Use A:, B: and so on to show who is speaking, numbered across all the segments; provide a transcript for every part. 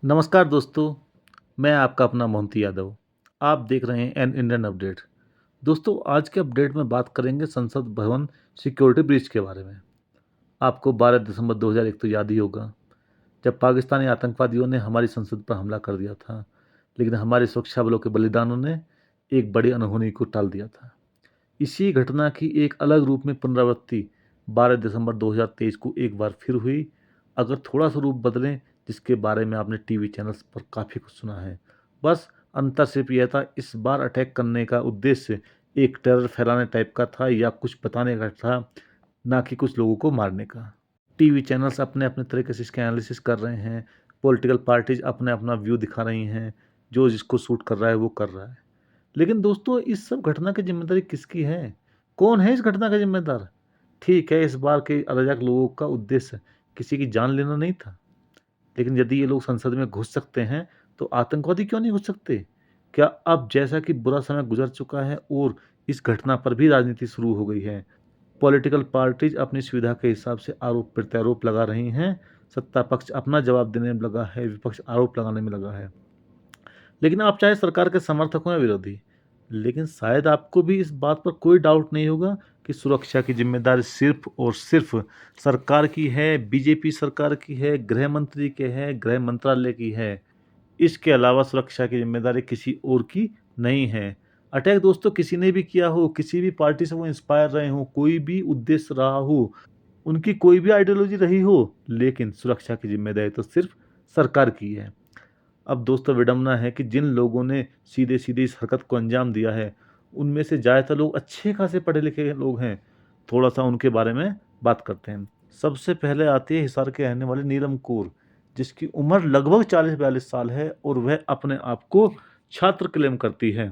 A: नमस्कार दोस्तों, मैं आपका अपना मोहंती यादव। आप देख रहे हैं एन इंडियन अपडेट। दोस्तों, आज के अपडेट में बात करेंगे संसद भवन सिक्योरिटी ब्रीच के बारे में। आपको 12 दिसंबर 2001 तो याद ही होगा, जब पाकिस्तानी आतंकवादियों ने हमारी संसद पर हमला कर दिया था, लेकिन हमारे सुरक्षा बलों के बलिदानों ने एक बड़ी अनहोनी को टाल दिया था। इसी घटना की एक अलग रूप में पुनरावृत्ति 12 दिसंबर 2023 को एक बार फिर हुई। अगर थोड़ा सा रूप बदलें, जिसके बारे में आपने टीवी चैनल्स पर काफ़ी कुछ सुना है। बस अंतर सिर्फ यह था, इस बार अटैक करने का उद्देश्य एक टेरर फैलाने टाइप का था या कुछ बताने का था, ना कि कुछ लोगों को मारने का। टीवी चैनल्स अपने अपने तरीके से इसके एनालिसिस कर रहे हैं, पॉलिटिकल पार्टीज अपने अपना व्यू दिखा रही हैं, जो जिसको सूट कर रहा है वो कर रहा है। लेकिन दोस्तों, इस सब घटना की जिम्मेदारी किसकी है? कौन है इस घटना का जिम्मेदार? ठीक है, इस बार के अराजक लोगों का उद्देश्य किसी की जान लेना नहीं था, लेकिन यदि ये लोग संसद में घुस सकते हैं, तो आतंकवादी क्यों नहीं घुस सकते? क्या अब जैसा कि बुरा समय गुजर चुका है और इस घटना पर भी राजनीति शुरू हो गई है, पॉलिटिकल पार्टीज अपनी सुविधा के हिसाब से आरोप प्रत्यारोप लगा रही हैं, सत्ता पक्ष अपना जवाब देने में लगा है, विपक्ष आरोप लगाने में लगा है। लेकिन आप चाहे सरकार के समर्थक हों या विरोधी, लेकिन शायद आपको भी इस बात पर कोई डाउट नहीं होगा कि सुरक्षा की जिम्मेदारी सिर्फ और सिर्फ सरकार की है, बीजेपी सरकार की है, गृह मंत्री के है, गृह मंत्रालय की है। इसके अलावा सुरक्षा की जिम्मेदारी किसी और की नहीं है। अटैक दोस्तों किसी ने भी किया हो, किसी भी पार्टी से वो इंस्पायर रहे हों, कोई भी उद्देश्य रहा हो, उनकी कोई भी आइडियोलॉजी रही हो, लेकिन सुरक्षा की जिम्मेदारी तो सिर्फ सरकार की है। अब दोस्तों, विडंबना है कि जिन लोगों ने सीधे-सीधे इस हरकत को अंजाम दिया है, उनमें से ज़्यादातर लोग अच्छे खासे पढ़े-लिखे लोग हैं। थोड़ा-सा उनके बारे में बात करते हैं। सबसे पहले आती है हिसार के रहने वाली नीलम कौर, जिसकी उम्र लगभग 40-42 साल है और वह अपने आप को छात्र क्लेम करती है।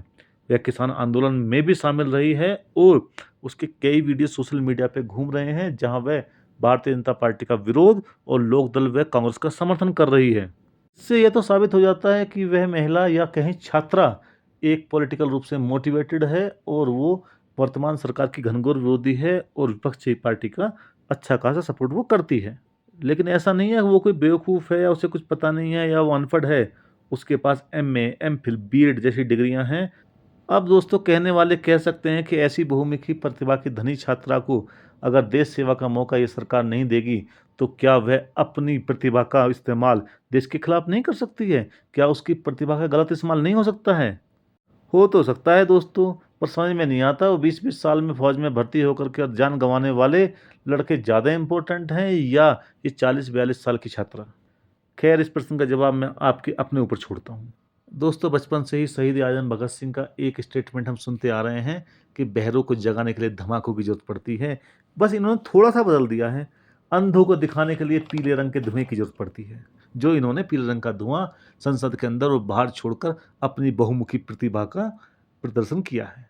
A: वह किसान आंदोलन में भी शामिल रही है और उसके कई वीडियो सोशल मीडिया पे घूम रहे हैं, जहाँ वह भारतीय जनता पार्टी का विरोध और लोकदल व कांग्रेस का समर्थन कर रही है। इससे यह तो साबित हो जाता है कि वह महिला या कहीं छात्रा एक पॉलिटिकल रूप से मोटिवेटेड है और वो वर्तमान सरकार की घनघोर विरोधी है और विपक्षी पार्टी का अच्छा खासा सपोर्ट वो करती है। लेकिन ऐसा नहीं है वो कोई बेवकूफ़ है या उसे कुछ पता नहीं है या वो अनपढ़ है। उसके पास एमए, एमफिल, बीएड जैसी डिग्रियां हैं। अब दोस्तों, कहने वाले कह सकते हैं कि ऐसी बहुमुखी प्रतिभा की धनी छात्रा को अगर देश सेवा का मौका ये सरकार नहीं देगी, तो क्या वह अपनी प्रतिभा का इस्तेमाल देश के खिलाफ नहीं कर सकती है? क्या उसकी प्रतिभा का गलत इस्तेमाल नहीं हो सकता है? हो तो सकता है दोस्तों, पर समझ में नहीं आता वो 20-20 साल में फौज में भर्ती होकर के और जान गंवाने वाले लड़के ज़्यादा इम्पोर्टेंट हैं या ये 40-42 साल की छात्रा? खैर, इस प्रश्न का जवाब मैं आपके अपने ऊपर छोड़ता हूँ। दोस्तों, बचपन से ही शहीद आजम भगत सिंह का एक स्टेटमेंट हम सुनते आ रहे हैं कि बहरों को जगाने के लिए धमाकों की जरूरत पड़ती है। बस इन्होंने थोड़ा सा बदल दिया है। अंधों को दिखाने के लिए पीले रंग के धुएं की जरूरत पड़ती है, जो इन्होंने पीले रंग का धुआं संसद के अंदर और बाहर छोड़कर अपनी बहुमुखी प्रतिभा का प्रदर्शन किया है।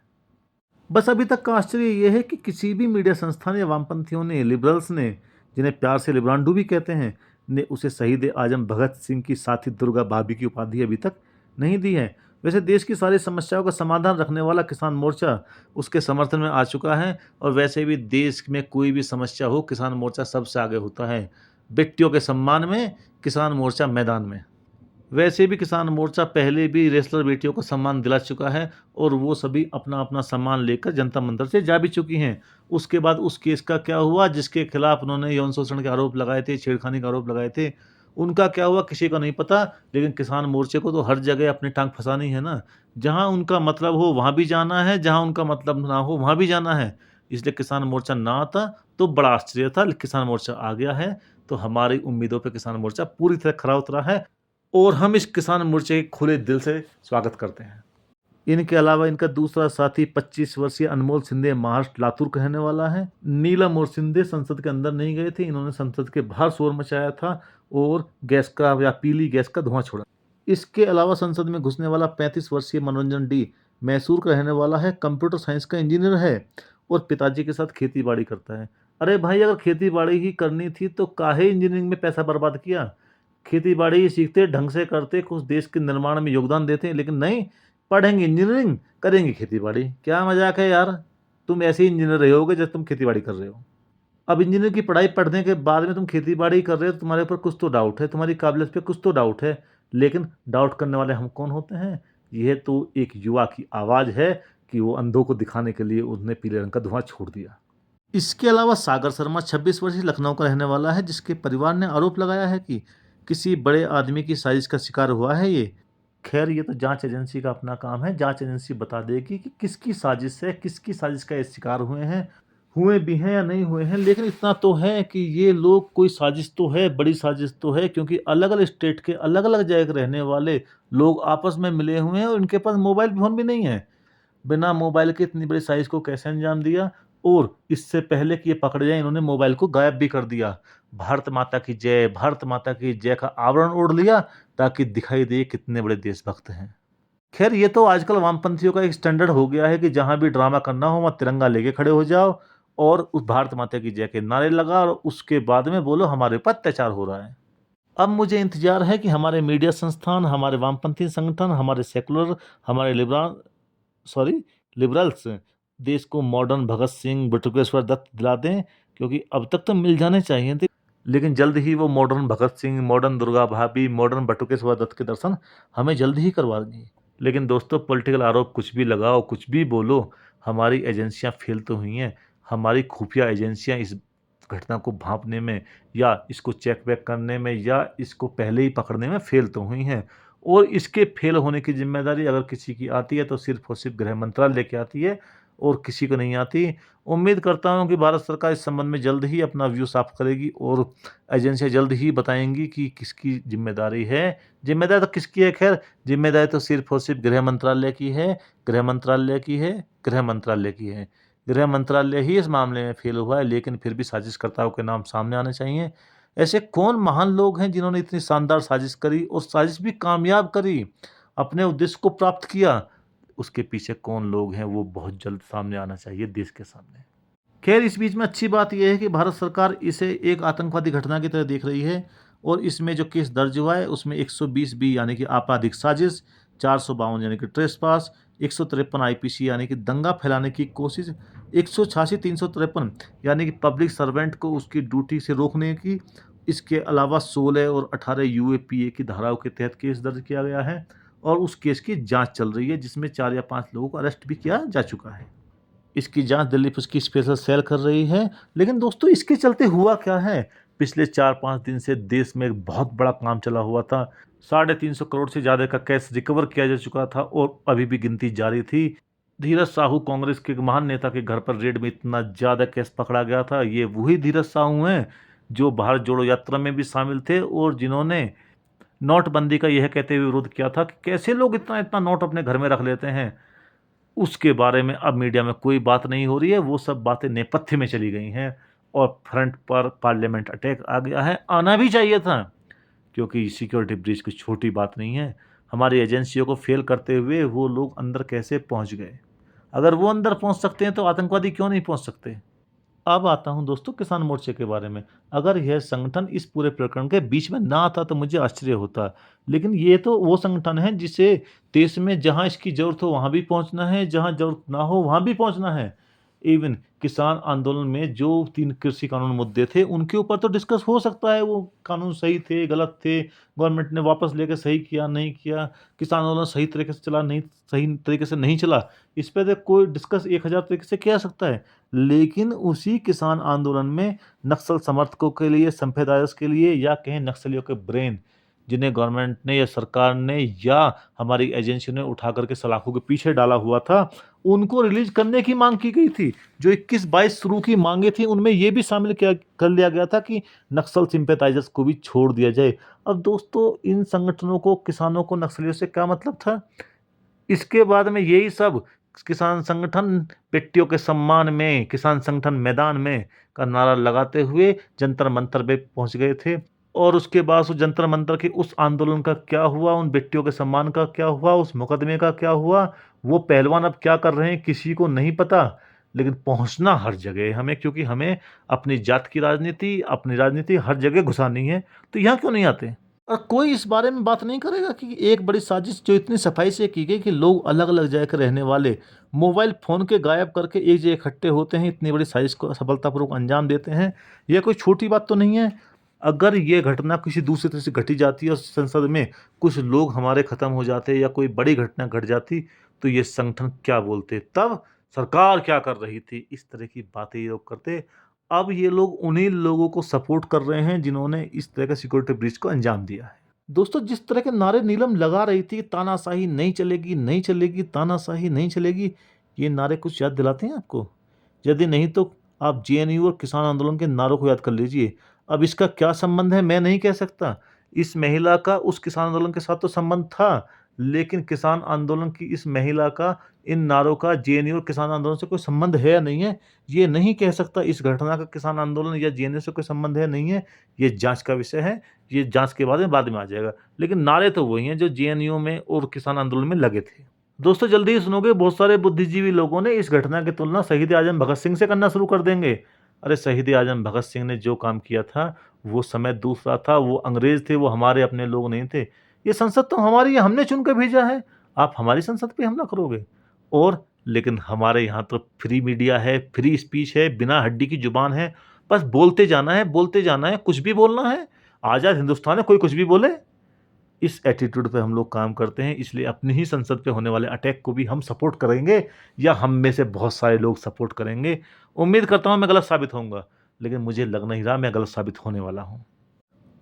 A: बस अभी तक का आश्चर्य यह है कि किसी भी मीडिया संस्थान या वामपंथियों ने, लिबरल्स ने, जिन्हें प्यार से लिब्रांडू भी कहते हैं, ने उसे शहीद आजम भगत सिंह की साथी दुर्गा भाभी की उपाधि अभी तक नहीं दी है। वैसे देश की सारी समस्याओं का समाधान रखने वाला किसान मोर्चा उसके समर्थन में आ चुका है और वैसे भी देश में कोई भी समस्या हो, किसान मोर्चा सबसे आगे होता है। बेटियों के सम्मान में किसान मोर्चा मैदान में। वैसे भी किसान मोर्चा पहले भी रेसलर बेटियों को सम्मान दिला चुका है और वो सभी अपना अपना सम्मान लेकर जनता मंदिर से जा भी चुकी हैं। उसके बाद उस केस का क्या हुआ जिसके खिलाफ उन्होंने यौन शोषण के आरोप लगाए थे, छेड़खानी के आरोप लगाए थे, उनका क्या हुआ किसी को नहीं पता। लेकिन किसान मोर्चे को तो हर जगह अपनी टांग फंसानी है ना। जहाँ उनका मतलब हो वहाँ भी जाना है, जहाँ उनका मतलब ना हो वहाँ भी जाना है। इसलिए किसान मोर्चा ना आता तो बड़ा आश्चर्य था, लेकिन किसान मोर्चा आ गया है, तो हमारी उम्मीदों पर किसान मोर्चा पूरी तरह खरा उतरा है और हम इस किसान मोर्चे के खुले दिल से स्वागत करते हैं। इनके अलावा इनका दूसरा साथी 25 वर्षीय अनमोल सिंधे महाराष्ट्र लातूर का रहने वाला है। नीलम और सिंधे संसद के अंदर नहीं गए थे, इन्होंने संसद के बाहर शोर मचाया था और गैस का या पीली गैस का धुआं छोड़ा। इसके अलावा संसद में घुसने वाला 35 वर्षीय मनोरंजन डी मैसूर का रहने वाला है, कंप्यूटर साइंस का इंजीनियर है और पिताजी के साथ खेती बाड़ी करता है। अरे भाई, अगर खेती बाड़ी ही करनी थी तो काहे इंजीनियरिंग में पैसा बर्बाद किया? खेती बाड़ी सीखते, ढंग से करते, कुछ देश के निर्माण में योगदान देते, लेकिन नहीं, पढ़ेंगे इंजीनियरिंग, करेंगे खेती बाड़ी। क्या मजाक है यार, तुम ऐसे ही इंजीनियर रहे होगे जब तुम खेती बाड़ी कर रहे हो। अब इंजीनियर की पढ़ाई पढ़ने के बाद में तुम खेती बाड़ी कर रहे हो, तुम्हारे ऊपर कुछ तो डाउट है, तुम्हारी काबिलियत पे कुछ तो डाउट है। लेकिन डाउट करने वाले हम कौन होते हैं? यह तो एक युवा की आवाज़ है कि वो अंधों को दिखाने के लिए उसने पीले रंग का धुआं छोड़ दिया। इसके अलावा सागर शर्मा 26 वर्षीय लखनऊ का रहने वाला है, जिसके परिवार ने आरोप लगाया है कि किसी बड़े आदमी की साजिश का शिकार हुआ है ये। खैर ये तो जांच एजेंसी का अपना काम है, जांच एजेंसी बता देगी कि किसकी साजिश है, किसकी साजिश का ये शिकार हुए भी हैं या नहीं हुए हैं। लेकिन इतना तो है कि ये लोग कोई साजिश तो है, बड़ी साजिश तो है, क्योंकि अलग-अलग स्टेट के अलग-अलग जगह के रहने वाले लोग आपस में मिले हुए हैं और इनके पास मोबाइल फ़ोन भी नहीं है। बिना मोबाइल के इतनी बड़ी साजिश को कैसे अंजाम दिया? और इससे पहले कि ये पकड़े जाएँ, इन्होंने मोबाइल को गायब भी कर दिया। भारत माता की जय, भारत माता की जय का आवरण ओढ़ लिया ताकि दिखाई दे कितने बड़े देशभक्त हैं। खैर ये तो आजकल वामपंथियों का एक स्टैंडर्ड हो गया है कि जहाँ भी ड्रामा करना हो वहाँ तिरंगा लेके खड़े हो जाओ और उस भारत माता की जय के नारे लगाओ और उसके बाद में बोलो हमारे ऊपर अत्याचार हो रहा है। अब मुझे इंतज़ार है कि हमारे मीडिया संस्थान, हमारे वामपंथी संगठन, हमारे सेकुलर, हमारे लिबरल्स देश को मॉडर्न भगत सिंह, बटुकेश्वर दत्त दिला दें, क्योंकि अब तक तो मिल जाने चाहिए थे। लेकिन जल्द ही वो मॉडर्न भगत सिंह, मॉडर्न दुर्गा भाभी, मॉडर्न बटुकेश्वर दत्त के दर्शन हमें जल्द ही करवा देंगी। लेकिन दोस्तों पॉलिटिकल आरोप कुछ भी लगाओ, कुछ भी बोलो, हमारी एजेंसियां फेल तो हुई हैं। हमारी खुफिया एजेंसियां इस घटना को भांपने में या इसको चेक बैक करने में या इसको पहले ही पकड़ने में फेल तो हुई हैं। और इसके फेल होने की जिम्मेदारी अगर किसी की आती है तो सिर्फ और सिर्फ गृह मंत्रालय की आती है और किसी को नहीं आती। उम्मीद करता हूं कि भारत सरकार इस संबंध में जल्द ही अपना व्यू साफ करेगी और एजेंसियां जल्द ही बताएंगी कि किसकी जिम्मेदारी है। जिम्मेदारी तो किसकी है? खैर जिम्मेदारी तो सिर्फ और सिर्फ गृह मंत्रालय की है, गृह मंत्रालय की है, गृह मंत्रालय की है। गृह मंत्रालय ही इस मामले में फेल हुआ है, लेकिन फिर भी साजिशकर्ताओं के नाम सामने आने चाहिए। ऐसे कौन महान लोग हैं जिन्होंने इतनी शानदार साजिश करी और साजिश भी कामयाब करी, अपने उद्देश्य को प्राप्त किया? उसके पीछे कौन लोग हैं वो बहुत जल्द सामने आना चाहिए देश के सामने। खैर इस बीच में अच्छी बात यह है कि भारत सरकार इसे एक आतंकवादी घटना की तरह देख रही है और इसमें जो केस दर्ज हुआ है उसमें 120 बी यानी कि आपराधिक साजिश, 452 यानी कि ट्रेसपास, 153 आईपीसी यानी कि दंगा फैलाने की कोशिश, 186 353 यानी कि पब्लिक सर्वेंट को उसकी ड्यूटी से रोकने की, इसके अलावा 16 और 18 यूएपीए की धाराओं के तहत केस दर्ज किया गया है और उस केस की जांच चल रही है, जिसमें 4 या 5 लोगों को अरेस्ट भी किया जा चुका है। इसकी जांच दिल्ली पुलिस की स्पेशल सेल कर रही है। लेकिन दोस्तों इसके चलते हुआ क्या है? पिछले 4-5 दिन से देश में एक बहुत बड़ा काम चला हुआ था। 350 करोड़ से ज़्यादा का कैश रिकवर किया जा चुका था और अभी भी गिनती जारी थी। धीरज साहू कांग्रेस के एक महान नेता के घर पर रेड में इतना ज़्यादा कैश पकड़ा गया था। ये वही धीरज साहू हैं जो भारत जोड़ो यात्रा में भी शामिल थे और जिन्होंने नोटबंदी का यह कहते हुए विरोध किया था कि कैसे लोग इतना इतना नोट अपने घर में रख लेते हैं। उसके बारे में अब मीडिया में कोई बात नहीं हो रही है, वो सब बातें नेपथ्य में चली गई हैं और फ्रंट पर पार्लियामेंट अटैक आ गया है। आना भी चाहिए था, क्योंकि सिक्योरिटी ब्रीच कोई छोटी बात नहीं है। हमारी एजेंसियों को फेल करते हुए वो लोग अंदर कैसे पहुंच गए? अगर वो अंदर पहुंच सकते हैं तो आतंकवादी क्यों नहीं पहुंच सकते? अब आता हूं दोस्तों किसान मोर्चे के बारे में। अगर यह संगठन इस पूरे प्रकरण के बीच में ना आता तो मुझे आश्चर्य होता। लेकिन ये तो वो संगठन है जिसे देश में जहां इसकी ज़रूरत हो वहां भी पहुंचना है, जहां ज़रूरत ना हो वहां भी पहुंचना है। इवन किसान आंदोलन में जो 3 कृषि कानून मुद्दे थे, उनके ऊपर तो डिस्कस हो सकता है, वो कानून सही थे, गलत थे, गवर्नमेंट ने वापस लेके सही किया, नहीं किया, किसान आंदोलन सही तरीके से चला, नहीं सही तरीके से नहीं चला। इस पे तो कोई डिस्कस 1000 तरीके से किया सकता है। लेकिन उसी किसान आंदोलन में नक्सल समर्थकों के लिए, संप्रदायस के लिए या कहें नक्सलियों के ब्रेन, जिन्हें गवर्नमेंट ने या सरकार ने या हमारी एजेंसी ने उठा करके सलाखों के पीछे डाला हुआ था, उनको रिलीज करने की मांग की गई थी। जो 21-22 शुरू की मांगे थी उनमें ये भी शामिल किया कर लिया गया था कि नक्सल सिंपैथाइजर्स को भी छोड़ दिया जाए। अब दोस्तों इन संगठनों को, किसानों को नक्सलियों से क्या मतलब था? इसके बाद में यही सब किसान संगठन बेटियों के सम्मान में, किसान संगठन मैदान में का नारा लगाते हुए जंतर मंतर पे पहुंच गए थे। और उसके बाद उस जंतर मंतर के उस आंदोलन का क्या हुआ, उन बेटियों के सम्मान का क्या हुआ, उस मुकदमे का क्या हुआ, वो पहलवान अब क्या कर रहे हैं किसी को नहीं पता। लेकिन पहुंचना हर जगह है हमें, क्योंकि हमें अपनी जात की राजनीति, अपनी राजनीति हर जगह घुसानी है। तो यहाँ क्यों नहीं आते? और कोई इस बारे में बात नहीं करेगा कि एक बड़ी साजिश जो इतनी सफाई से की गई कि लोग अलग अलग जगह के रहने वाले मोबाइल फ़ोन के गायब करके एक जगह इकट्ठे होते हैं, इतनी बड़ी साजिश को सफलतापूर्वक अंजाम देते हैं। यह कोई छोटी बात तो नहीं है। अगर ये घटना किसी दूसरी तरह से घटी जाती और संसद में कुछ लोग हमारे खत्म हो जाते या कोई बड़ी घटना घट जाती, तो ये संगठन क्या बोलते, तब सरकार क्या कर रही थी, इस तरह की बातें ये लोग करते। अब ये लोग उन्हीं लोगों को सपोर्ट कर रहे हैं जिन्होंने इस तरह का सिक्योरिटी ब्रीच को अंजाम दिया है। दोस्तों, जिस तरह के नारे नीलम लगा रही थी, तानाशाही नहीं चलेगी, नहीं चलेगी, तानाशाही नहीं चलेगी, ये नारे कुछ याद दिलाते हैं आपको? यदि नहीं तो आप जेएनयू और किसान आंदोलन के नारों को याद कर लीजिए। अब इसका क्या संबंध है मैं नहीं कह सकता। इस महिला का उस किसान आंदोलन के साथ तो संबंध था, लेकिन किसान आंदोलन की इस महिला का इन नारों का जेएनयू और किसान आंदोलन से कोई संबंध है या नहीं है, ये नहीं कह सकता। इस घटना का किसान आंदोलन या जेएनयू से कोई संबंध है, नहीं है, ये जाँच का विषय है। ये जाँच के बाद में आ जाएगा। लेकिन नारे तो वही हैं जो जेएनयू में और किसान आंदोलन में लगे थे। दोस्तों, जल्दी ही सुनोगे, बहुत सारे बुद्धिजीवी लोगों ने इस घटना की तुलना शहीद आजम भगत सिंह से करना शुरू कर देंगे। अरे शहीद आजम भगत सिंह ने जो काम किया था, वो समय दूसरा था, वो अंग्रेज थे, वो हमारे अपने लोग नहीं थे। ये संसद तो हमारी है, हमने चुन के भेजा है, आप हमारी संसद पे हमला करोगे। और लेकिन हमारे यहाँ तो फ्री मीडिया है, फ्री स्पीच है, बिना हड्डी की जुबान है, बस बोलते जाना है, बोलते जाना है, कुछ भी बोलना है। आज़ाद हिंदुस्तान है, कोई कुछ भी बोले। इस एटीट्यूड पे हम लोग काम करते हैं, इसलिए अपनी ही संसद पे होने वाले अटैक को भी हम सपोर्ट करेंगे, या हम में से बहुत सारे लोग सपोर्ट करेंगे। उम्मीद करता हूँ मैं गलत साबित होऊँगा, लेकिन मुझे लग नहीं रहा मैं गलत साबित होने वाला हूँ।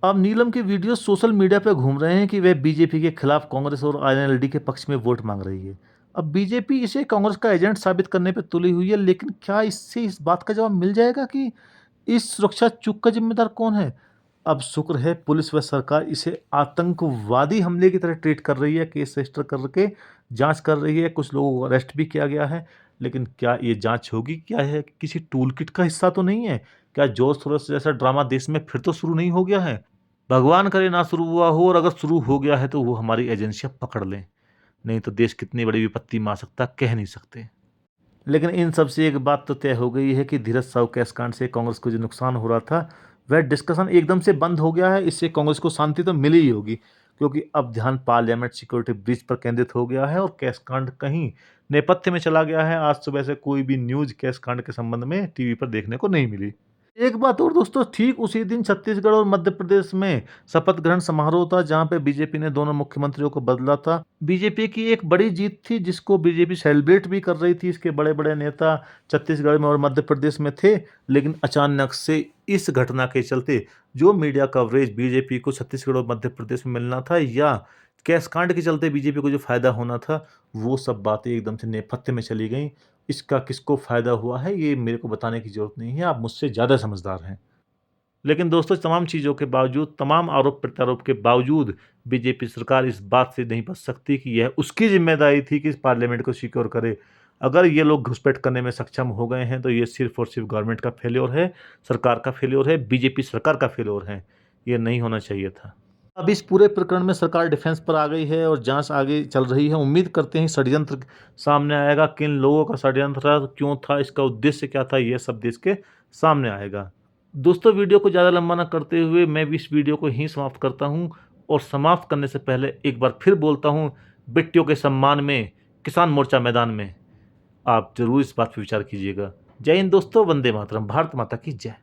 A: अब नीलम के वीडियो सोशल मीडिया पे घूम रहे हैं कि वह बीजेपी के खिलाफ कांग्रेस और आईएनएलडी के पक्ष में वोट मांग रही है। अब बीजेपी इसे कांग्रेस का एजेंट साबित करने पे तुली हुई है, लेकिन क्या इससे इस बात का जवाब मिल जाएगा कि इस सुरक्षा चूक का जिम्मेदार कौन है? अब शुक्र है पुलिस व सरकार इसे आतंकवादी हमले की तरह ट्रीट कर रही है, केस रजिस्टर करके जांच कर रही है, कुछ लोगों को अरेस्ट भी किया गया है। लेकिन क्या ये जांच होगी, क्या है किसी टूल किट का हिस्सा तो नहीं है? क्या जॉर्ज सोरोस जैसा ड्रामा देश में फिर तो शुरू नहीं हो गया है? भगवान करे ना शुरू हुआ हो, और अगर शुरू हो गया है तो वो हमारी एजेंसियां पकड़ लें, नहीं तो देश कितनी बड़ी विपत्ति में आ सकता कह नहीं सकते। लेकिन इन सब से एक बात तो तय हो गई है कि धीरज साहू केस कांड से कांग्रेस को जो नुकसान हो रहा था, वह डिस्कशन एकदम से बंद हो गया है। इससे कांग्रेस को शांति तो मिली ही होगी, क्योंकि अब ध्यान पार्लियामेंट सिक्योरिटी ब्रीच पर केंद्रित हो गया है और केस कांड कहीं नेपथ्य में चला गया है। आज सुबह से कोई भी न्यूज केस कांड के संबंध में टीवी पर देखने को नहीं मिली। एक बात और दोस्तों, ठीक उसी दिन छत्तीसगढ़ और मध्य प्रदेश में शपथ ग्रहण समारोह था, जहां पे बीजेपी ने दोनों मुख्यमंत्रियों को बदला था। बीजेपी की एक बड़ी जीत थी, जिसको बीजेपी सेलिब्रेट भी कर रही थी। इसके बड़े बड़े नेता छत्तीसगढ़ में और मध्य प्रदेश में थे, लेकिन अचानक से इस घटना के चलते जो मीडिया कवरेज बीजेपी को छत्तीसगढ़ और मध्य प्रदेश में मिलना था, या कैश कांड के चलते बीजेपी को जो फायदा होना था, वो सब बातें एकदम से नेपथ्य में चली गई। इसका किसको फ़ायदा हुआ है, ये मेरे को बताने की ज़रूरत नहीं है, आप मुझसे ज़्यादा समझदार हैं। लेकिन दोस्तों, तमाम चीज़ों के बावजूद, तमाम आरोप-प्रत्यारोप के बावजूद, बीजेपी सरकार इस बात से नहीं बच सकती कि यह उसकी ज़िम्मेदारी थी कि इस पार्लियामेंट को सिक्योर करे। अगर ये लोग घुसपैठ करने में सक्षम हो गए हैं, तो ये सिर्फ़ और सिर्फ़ गवर्नमेंट का फेल्योर है, सरकार का फेल्योर है, बीजेपी सरकार का फेल्योर है। ये नहीं होना चाहिए था। अब इस पूरे प्रकरण में सरकार डिफेंस पर आ गई है और जांच आगे चल रही है। उम्मीद करते हैं षड्यंत्र सामने आएगा, किन लोगों का षड्यंत्र था, क्यों था, इसका उद्देश्य क्या था, ये सब देश के सामने आएगा। दोस्तों, वीडियो को ज़्यादा लंबा ना करते हुए मैं भी इस वीडियो को यहीं समाप्त करता हूँ, और समाप्त करने से पहले एक बार फिर बोलता हूँ, बेटियों के सम्मान में किसान मोर्चा मैदान में। आप ज़रूर इस बात पर विचार कीजिएगा। जय हिंद दोस्तों, वंदे मातरम, भारत माता की जय।